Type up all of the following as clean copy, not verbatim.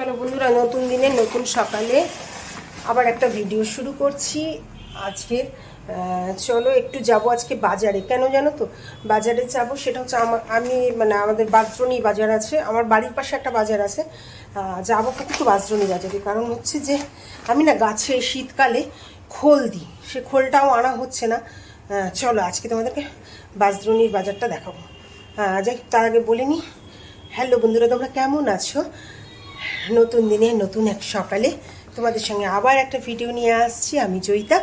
চলো বন্ধুরা, নতুন দিনে নতুন সকালে আবার একটা ভিডিও শুরু করছি আজকে। চলো একটু যাব আজকে বাজারে। কেন জানো তো বাজারে যাব? সেটা হচ্ছে আমি মানে আমাদের বাজরণী বাজার আছে, আমার বাড়ির পাশে একটা বাজার আছে। যাবো কিন্তু বাজরণী বাজারে, কারণ হচ্ছে যে আমি না গাছে শীতকালে খোল দিই, সে খোলটাও আনা হচ্ছে না। চলো আজকে তোমাদেরকে বাজরণীর বাজারটা দেখাবো। যাই তার আগে বলে নিই, হ্যালো বন্ধুরা, তোমরা কেমন আছো? নতুন দিনে নতুন এক সকালে তোমাদের সঙ্গে আবার একটা ভিডিও নিয়ে আসছি। আমি জয়িতা।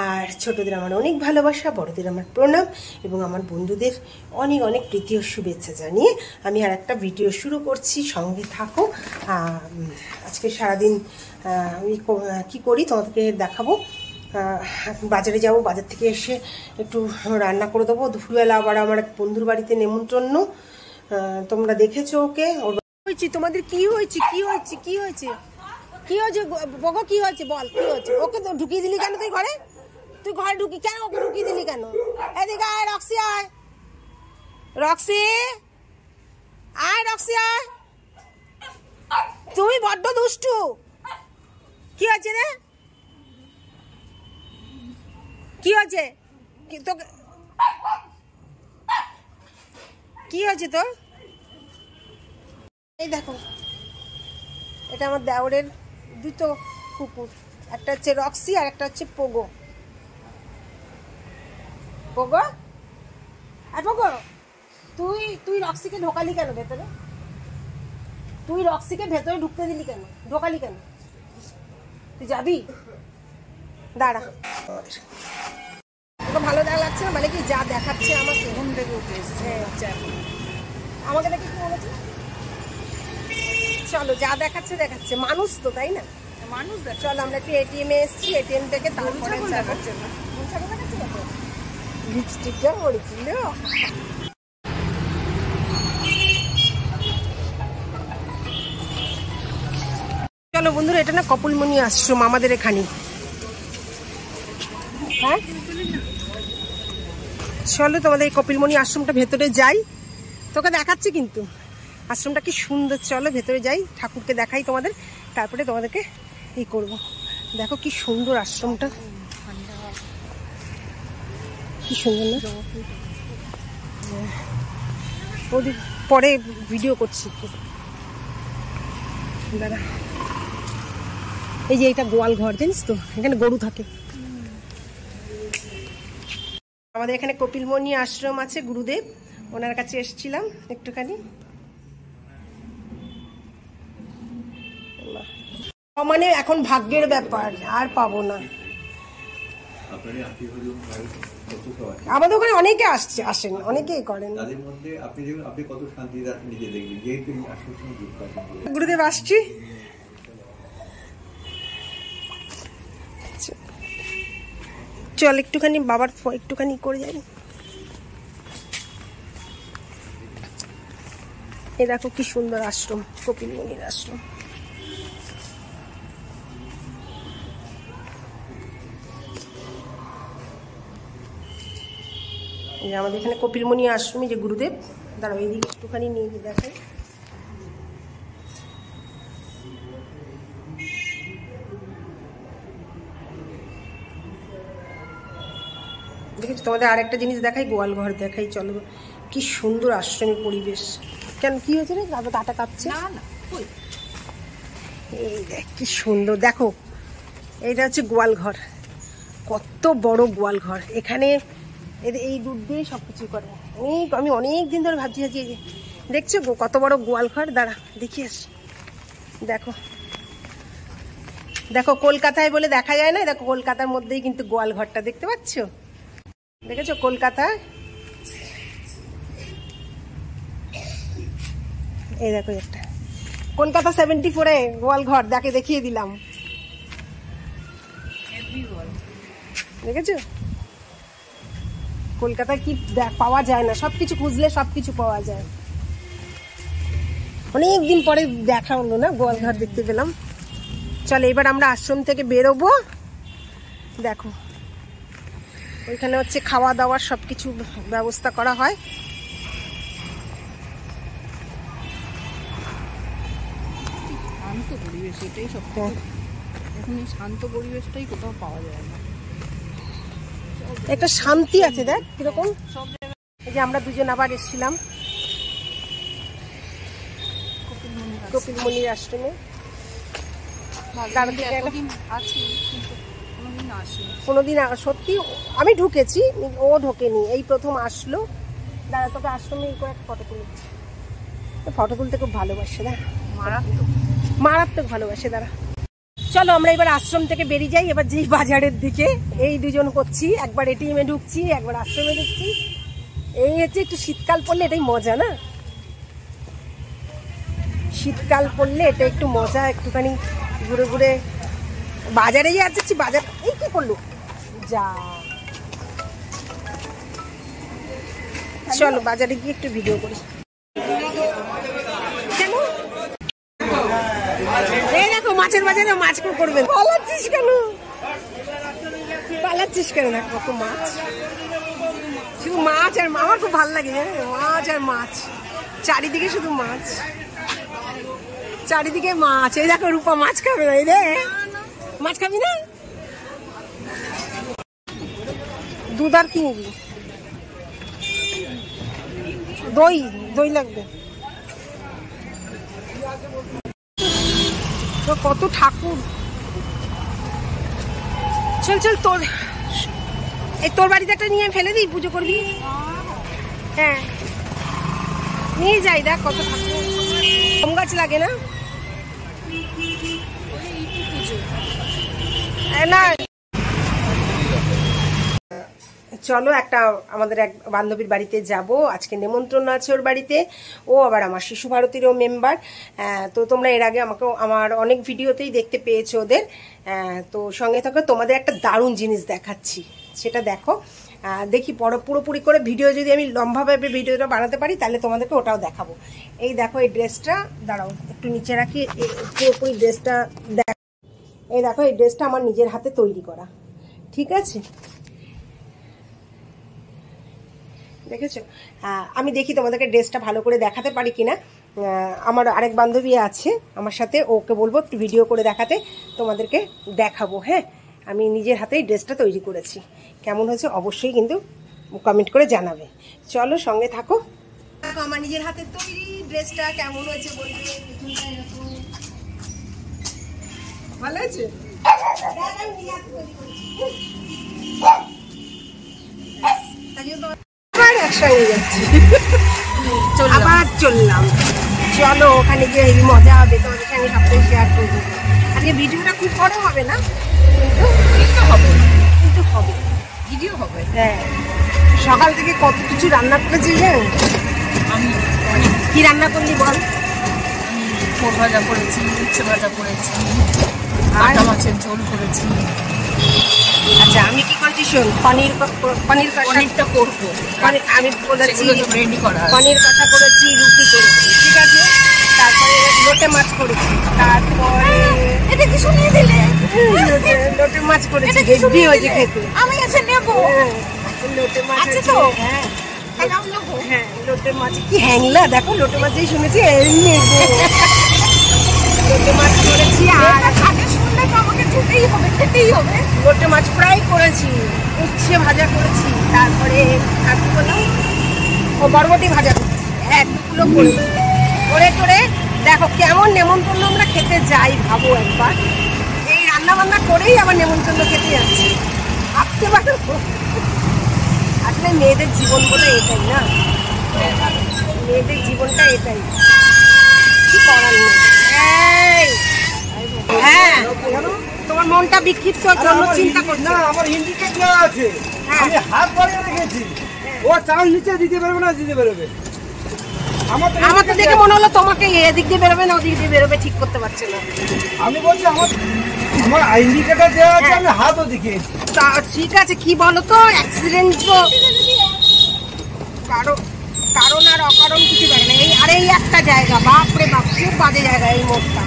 আর ছোটদের আমার অনেক ভালোবাসা, বড়দের আমার প্রণাম এবং আমার বন্ধুদের অনেক অনেক প্রীতি ও শুভেচ্ছা জানিয়ে আমি আর একটা ভিডিও শুরু করছি। সঙ্গে থাকো। আজকে সারাদিন আমি কী করি তোমাদেরকে দেখাবো। বাজারে যাব, বাজার থেকে এসে একটু রান্না করে দেবো। দুপুরবেলা আবার আমার এক বন্ধুর বাড়িতে নেমন্তন্ন। তোমরা দেখেছো ওকে। হয়েছে তোমাদের কি হয়েছে? কি হয়েছে? কি হয়েছে? কি হয়েছে বগো? কি হয়েছে বল, কি হয়েছে? ওকে তো ঢুকিয়ে দিলি কেন তুই ঘরে? তুই ঘরে ঢুকি কেন? ওকে ঢুকিয়ে দিলি কেন? এদিকে আয় রক্সি, আয় রক্সি, আয় রক্সি, আয়। তুমি বড্ড দুষ্টু। কি হয়েছে রে? কি হয়েছে তোকে? কি হয়েছে তোর? এই দেখো, এটা আমার দেওরের দুটো কুকুর, একটা হচ্ছে রক্সি আর একটা হচ্ছে পোগো। পোগো আর পোগো, তুই রক্সিকে ঢোকালি কেন ভেতরে? তুই রক্সিকে ভেতরে ঢুকতে দিলি কেন? ঢোকালি কেন? তুই যাবি? দাঁড়া। তোকে ভালো দেখা লাগছে না? মানে কি যা দেখাচ্ছে আমাকে? ঘুম থেকে উঠে এসেছে। আচ্ছা, আমাকে দেখে কি বলেছে? চলো, যা দেখাচ্ছে দেখাচ্ছে, মানুষ তো, তাই না? মানুষ। চলো আমরা একটু এটিএম এ এসেছি, এটিএম থেকে তারপরে দেখাচ্ছে না। লিপস্টিকটা পড়েছিল। চলো বন্ধুরা, এটা না কপিলমুনি আশ্রম আমাদের এখানে। হ্যাঁ চলো তোমাদের এই কপিলমুনি আশ্রমটা ভেতরে যাই, তোকে দেখাচ্ছি কিন্তু আশ্রমটা কি সুন্দর। চলো ভেতরে যাই, ঠাকুরকে দেখাই তোমাদের, তারপরে তোমাদেরকে ই করব। দেখো কি সুন্দর আশ্রমটা, কি সুন্দর না? ওদিক পরে ভিডিও করছি দাদা। এই যে এটা গোয়াল ঘর, জানিস তো, এখানে গরু থাকে। আমাদের এখানে কপিলমুনি আশ্রম আছে, গুরুদেব, ওনার কাছে এসেছিলাম একটুখানি। মানে এখন ভাগ্যের ব্যাপার, আর পাবো না। আমাদের ওখানে অনেকে আসেন, অনেকেই করেন। গুরুদেব আসছি। চল একটুখানি বাবার একটুখানি করে যাই। এ দেখো কি সুন্দর আশ্রম, কপিলমুনির আশ্রম। আমাদের এখানে কপিলমুনি আশ্রমে যে গুরুদেব, দাঁড়াও এইদিকে একটুখানি নিয়ে গিয়ে দেখাই। দেখেছি তোমাদের আর একটা জিনিস দেখাই, গোয়াল ঘর দেখাই। চলো কি সুন্দর আশ্রমের পরিবেশ। কেন কি হয়েছে রে? কাটা কাঁপছে। এই দেখ কি সুন্দর, দেখো এইটা হচ্ছে গোয়াল ঘর। কত বড় গোয়াল ঘর। এখানে এই দুধ দিয়ে সবকিছু করে। আমি অনেক দিন ধরে ভাবছি যে দেখছো কত বড় গোয়াল ঘর। দাঁড়া দেখি আসি। দেখো দেখো, কলকাতায় বলে দেখা যায় না, দেখো কলকাতার মধ্যেই কিন্তু গোয়াল ঘরটা দেখতে পাচ্ছ। দেখেছো কলকাতায়? এই দেখো একটা কলকাতা 74-এ গোয়াল ঘর, দেখিয়ে দিলাম। দেখেছো কলকাতায় কি পাওয়া যায় না, সবকিছু খুঁজলে সবকিছু পাওয়া যায়। অনেকদিন পরে দেখা হলো না, গোয়াল ঘর দেখতে পেলাম। চলো এবার আমরা আশ্রম থেকে বেরোবো। দেখো ওইখানে হচ্ছে খাওয়া দাওয়ার সবকিছু ব্যবস্থা করা হয়। শান্ত পরিবেশ, এটাই সব। এখন এই শান্ত পরিবেশটাই কোথাও পাওয়া যায় না। একটা শান্তি আছে, দেখ কিরকম। এই যে আমরা দুজন আবার এসেছিলাম কপিলমুনির আশ্রমে। কোনোদিন সত্যি আমি ঢুকেছি, ও ঢোকেনি, এই প্রথম আসলো। দাদা তোকে আশ্রমে করে একটা ফটো তুলেছি, ফটো তুলতে খুব ভালোবাসে, দাঁড়া মারাত্মক ভালোবাসে। দাঁড়া চলো আমরা এবার আশ্রম থেকে বেরিয়ে যাই। এবার যেই বাজারের দিকে এই দুজন করছি, একবার এটিএমে ঢুকছি, একবার আশ্রমে ঢুকছি। এই হচ্ছে একটু শীতকাল পড়লে এটাই মজা না, শীতকাল পড়লে এটা একটু মজা, একটুখানি ঘুরে ঘুরে বাজারে যাচ্ছি। বাজার এই কি করলো যা, চলো বাজারে গিয়ে একটু ভিডিও করি। কেন এই দেখো মাছের বাজারে মাছ করবেন, পালাচ্ছিস কেন, পালাচ্ছিস কেন? দেখো কত মাছ, শুধু মাছ আর আমার খুব ভালো লাগে, মাছ আর মাছ, চারিদিকে শুধু মাছ, চারিদিকে মাছ। এই দেখো রূপা মাছ খাবে না, এই রে মাছ খাবি না? দুধ আর কি নিবি? দই, দই লাগবে। কত ঠাকুর, চল চল তোর এই তোর বাড়িতে একটা নিয়ে ফেলে দিই, পুজো করবি। হ্যাঁ নিয়ে যাই, দেখ কত ঠাকুর। কম গাছ লাগে না না। চলো একটা আমাদের এক বান্ধবীর বাড়িতে যাব, আজকে নেমন্ত্রণ আছে ওর বাড়িতে। ও আবার আমার শিশু ভারতীরও মেম্বার। তো তোমরা এর আগে আমাকে আমার অনেক ভিডিওতেই দেখতে পেয়েছো ওদের। তো সঙ্গে থাকো, তোমাদের একটা দারুণ জিনিস দেখাচ্ছি, সেটা দেখো। দেখি পুরোপুরি করে ভিডিও যদি আমি লম্বাভাবে ভিডিওটা বানাতে পারি তাহলে তোমাদেরকে ওটাও দেখাবো। এই দেখো এই ড্রেসটা, দাঁড়াও একটু নিচে রাখি, পুরোপুরি ড্রেসটা দেখ। এই দেখো এই ড্রেসটা আমার নিজের হাতে তৈরি করা, ঠিক আছে? দেখেছো? আমি দেখি তোমাদেরকে ড্রেসটা ভালো করে দেখাতে পারি কিনা। আমার আরেক বান্ধবী আছে আমার সাথে, ওকে বলবো একটু ভিডিও করে দেখাতে, তোমাদেরকে দেখাবো। হ্যাঁ আমি নিজের হাতেই ড্রেসটা তৈরি করেছি, কেমন হয়েছে অবশ্যই কিন্তু কমেন্ট করে জানাবে। চলো সঙ্গে থাকো। দেখো আমার নিজের হাতে তৈরি ড্রেসটা কেমন হয়েছে বলবে। ভালো হয়েছে? একসঙ্গে যাচ্ছি, আবার চললাম। চলো ওখানে গিয়ে মজা হবে, তোমাদের সঙ্গে সবটাই শেয়ার করবো। আজকে ভিডিওটা খুব বড় হবে না, কিন্তু হবে, কিন্তু হবে, ভিডিও হবে। হ্যাঁ সকাল থেকে কত কিছু রান্না করেছি জানো? আমি কি রান্না করলি বল? পোড় ভাজা করেছি, উচ্ছে ভাজা করেছি, আটা মাছের ঝোল করেছি। আচ্ছা আমি কি করছি শোন, পনিরটা করবো, আমি বলেছি রেডি করা, পনির কষা করেছি, রুটি করেছি, ঠিক আছে? তারপরে লোটে মাছ করেছি, তারপরে এটা কি শুনিয়ে দিলে, লোটে মাছ করেছি, হেভি হয়েছে খেতে। আমি আছে নেবো, লোটে মাছ আছে তো? হ্যাঁ হ্যাঁ লোটে মাছ কি হ্যাংলা, দেখো লোটে মাছই শুনেছি, লোটে মাছ করেছি। আর আমাকে খেতেই হবে, খেতেই হবে। লোটে মাছ ফ্রাই করেছি, উচ্ছে ভাজা করেছি, তারপরে আর কি বললাম, ও বরবটি ভাজা করেছি, এতগুলো করেছি। করে করে দেখো কেমন নেমন্তন্ন আমরা খেতে যাই, ভাবো একবার। এই রান্না বান্না করেই আবার নেমন্তন্ন খেতে যাচ্ছি, ভাবতে পারো। আসলে মেয়েদের জীবন বলে এটাই না, মেয়েদের জীবনটা এটাই, কি করার নেই। হ্যাঁ তোমার মনটা বিক্ষিপ্ত, জন্য চিন্তা করছো না। আমার ইন্ডিকেট দেওয়া আছে, আমি হাত বাড়িয়ে রেখেছি, ও চাল নিচে দিতে পারবে না, দিতে পারবে। আমার তো দেখে মনে হলো তোমাকে এদিক দিয়ে বেরোবে না ওদিক দিয়ে বেরোবে, ঠিক করতে পারছে না। আমি বলছি আমার ইন্ডিকেটর দেওয়া আছে, আমি হাতও দেখিয়েছি। ঠিক আছে কি বলো তো, অ্যাক্সিডেন্ট তো কারণ আর অকারণ কিছু দেখে না। এই আর এই একটা জায়গা, বাপরে বাপ খুব বাজে জায়গা এই মোড়টা।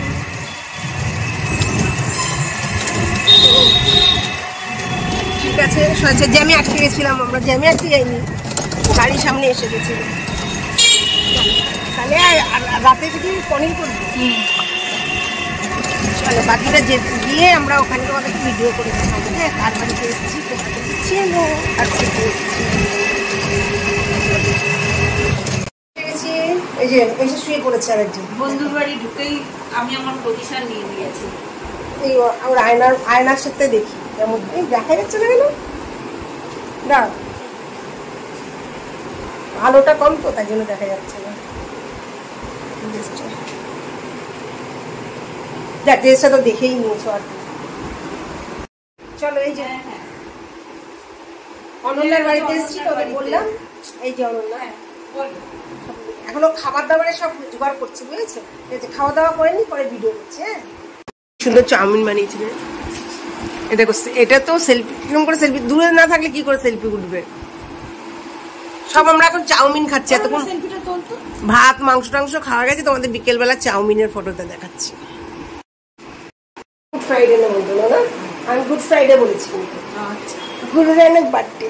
ঠিক আছে জ্যামে আটকে গেছিলাম, আমরা জ্যামে আটকে যাইনি, গাড়ির সামনে এসে গেছিল। তাহলে রাতে যদি পনির করবো, চলো বাকিটা যে গিয়ে আমরা ওখানে অনেক ভিডিও করে দেখাবো। হ্যাঁ, কার বাড়িতে এসেছি তোমাদের চেনো আর এই যে এসে শুয়ে পড়েছে আরেকজন। বন্ধুর বাড়ি ঢুকেই আমি আমার পজিশন নিয়ে নিয়েছি। এই ওর আয়নার সাথে দেখি যেমন দেখা যাচ্ছে না কেন না, আলোটা কম তো তাই জন্য দেখা যাচ্ছে না। দেখ ড্রেসটা তো দেখেই নিয়েছো আর চলো। এই যে অনন্যার বাড়িতে এসেছি তোদের বললাম, এই যে অনন্যা এখনো খাবার দাবারে সব জোগাড় করছে বুঝেছো। এই যে খাওয়া দাওয়া করেনি, পরে ভিডিও করছে। হ্যাঁ, সুন্দর চাউমিন বানিয়েছিল। এটা করছে, এটা তো সেলফি কিরকম করে সেলফি, দূরে না থাকলে কি করে সেলফি উঠবে। সব আমরা এখন চাউমিন খাচ্ছি, এতক্ষণ ভাত মাংস টাংস খাওয়া গেছে, তোমাদের বিকেলবেলা চাউমিনের ফটোটা দেখাচ্ছি। গুড ফ্রাইডে না বলতো না, আমি গুড ফ্রাইডে বলেছি, গুড ফ্রাইডে বার্থডে।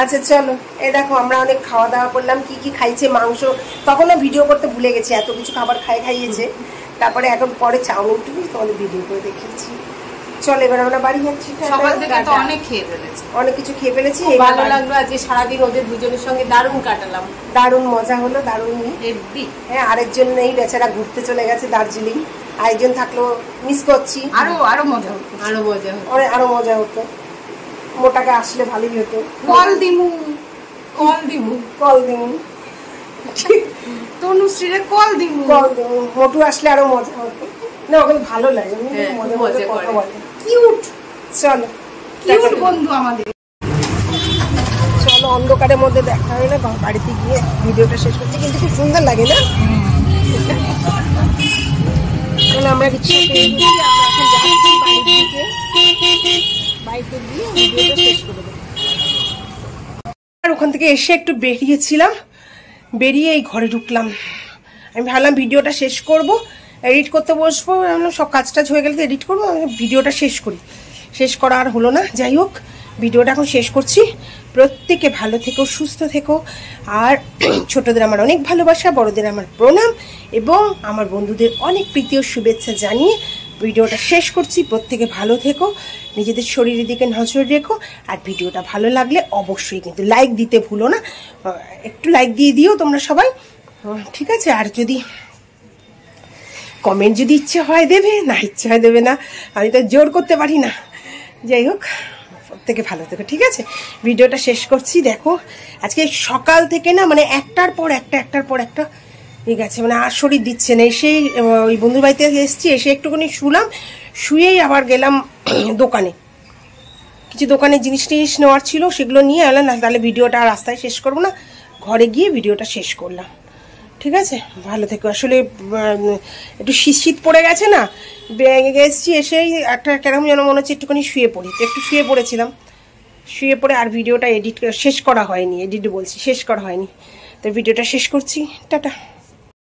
আচ্ছা চলো, এই দেখো আমরা অনেক খাওয়া দাওয়া করলাম। কি কি খাইছে, মাংস তখনও ভিডিও করতে ভুলে গেছি, এত কিছু খাবার খাইয়েছে। তারপরে এখন পরে চাউমিন টুকু তোমাদের ভিডিও করে দেখিয়েছি। চল এবার আমরা বাড়ি যাচ্ছি। সকাল থেকে তো অনেক খেয়ে ফেলেছি, অনেক কিছু খেয়ে ফেলেছি। ভালো লাগলো আজকে সারাদিন ওদের দুজনের সঙ্গে দারুণ কাটালাম, দারুণ মজা হলো, দারুণ। হ্যাঁ, আরেকজন নেই, বেচারা ঘুরতে চলে গেছে দার্জিলিং। আরেকজন থাকলো, মিস করছি। আরো মজা হতো, আরো মজা হতো। মোটাকে আসলে ভালোই হতো। কল দিমু তনুশ্রীরে কল দিমু। মোটু আসলে আরো মজা হতো না, ওকে ভালো লাগে, মজা কথা বলে, কিউট। চলো কিউট বন্ধু আমাদের। চলো অন্ধকারের মধ্যে দেখা হয় না, বাড়িতে গিয়ে ভিডিওটা শেষ করছি, কিন্তু খুব সুন্দর লাগে না। চলো আমরা কিছু বাড়িতে গিয়ে ভিডিওটা শেষ করে দেবো। আর ওখান থেকে এসে একটু বেরিয়েছিলাম, বেরিয়ে এই ঘরে ঢুকলাম। আমি ভাবলাম ভিডিওটা শেষ করব, এডিট করতে বসবো, সব কাজ টাজ হয়ে গেলে তো এডিট করবো, ভিডিওটা শেষ করি। শেষ করা আর হলো না। যাই হোক, ভিডিওটা এখন শেষ করছি। প্রত্যেকে ভালো থেকো, সুস্থ থেকো। আর ছোটদের আমার অনেক ভালোবাসা, বড়দের আমার প্রণাম, এবং আমার বন্ধুদের অনেক প্রীতি ও শুভেচ্ছা জানিয়ে ভিডিওটা শেষ করছি। প্রত্যেকে ভালো থেকো, নিজেদের শরীরের দিকে নজর রেখো। আর ভিডিওটা ভালো লাগলে অবশ্যই কিন্তু লাইক দিতে ভুলো না, একটু লাইক দিয়ে দিও তোমরা সবাই, ঠিক আছে। আর যদি কমেন্ট যদি ইচ্ছে হয় দেবে, না ইচ্ছে হয় দেবে না, আমি তো জোর করতে পারি না। যাই হোক, প্রত্যেকে ভালো থেকো, ঠিক আছে। ভিডিওটা শেষ করছি। দেখো আজকে সকাল থেকে না, মানে একটার পর একটা ঠিক আছে, মানে আর শরীর দিচ্ছে না। এসেই ওই বন্ধুর বাড়িতে এসেছি, এসে একটুখানি শুলাম, শুয়েই আবার গেলাম দোকানে, কিছু দোকানের জিনিস নেওয়ার ছিল, সেগুলো নিয়ে এলাম না। তাহলে ভিডিওটা রাস্তায় শেষ করবো না, ঘরে গিয়ে ভিডিওটা শেষ করলাম, ঠিক আছে। ভালো থেকো। আসলে একটু শীত পড়ে গেছে না, এসেছি, এসেই একটা কেরকম যেন মনে হচ্ছে একটুখানি শুয়ে পড়ি, তো একটু শুয়ে পড়েছিলাম। শুয়ে পড়ে আর ভিডিওটা শেষ করা হয়নি, শেষ করা হয়নি। তো ভিডিওটা শেষ করছি, টাটা।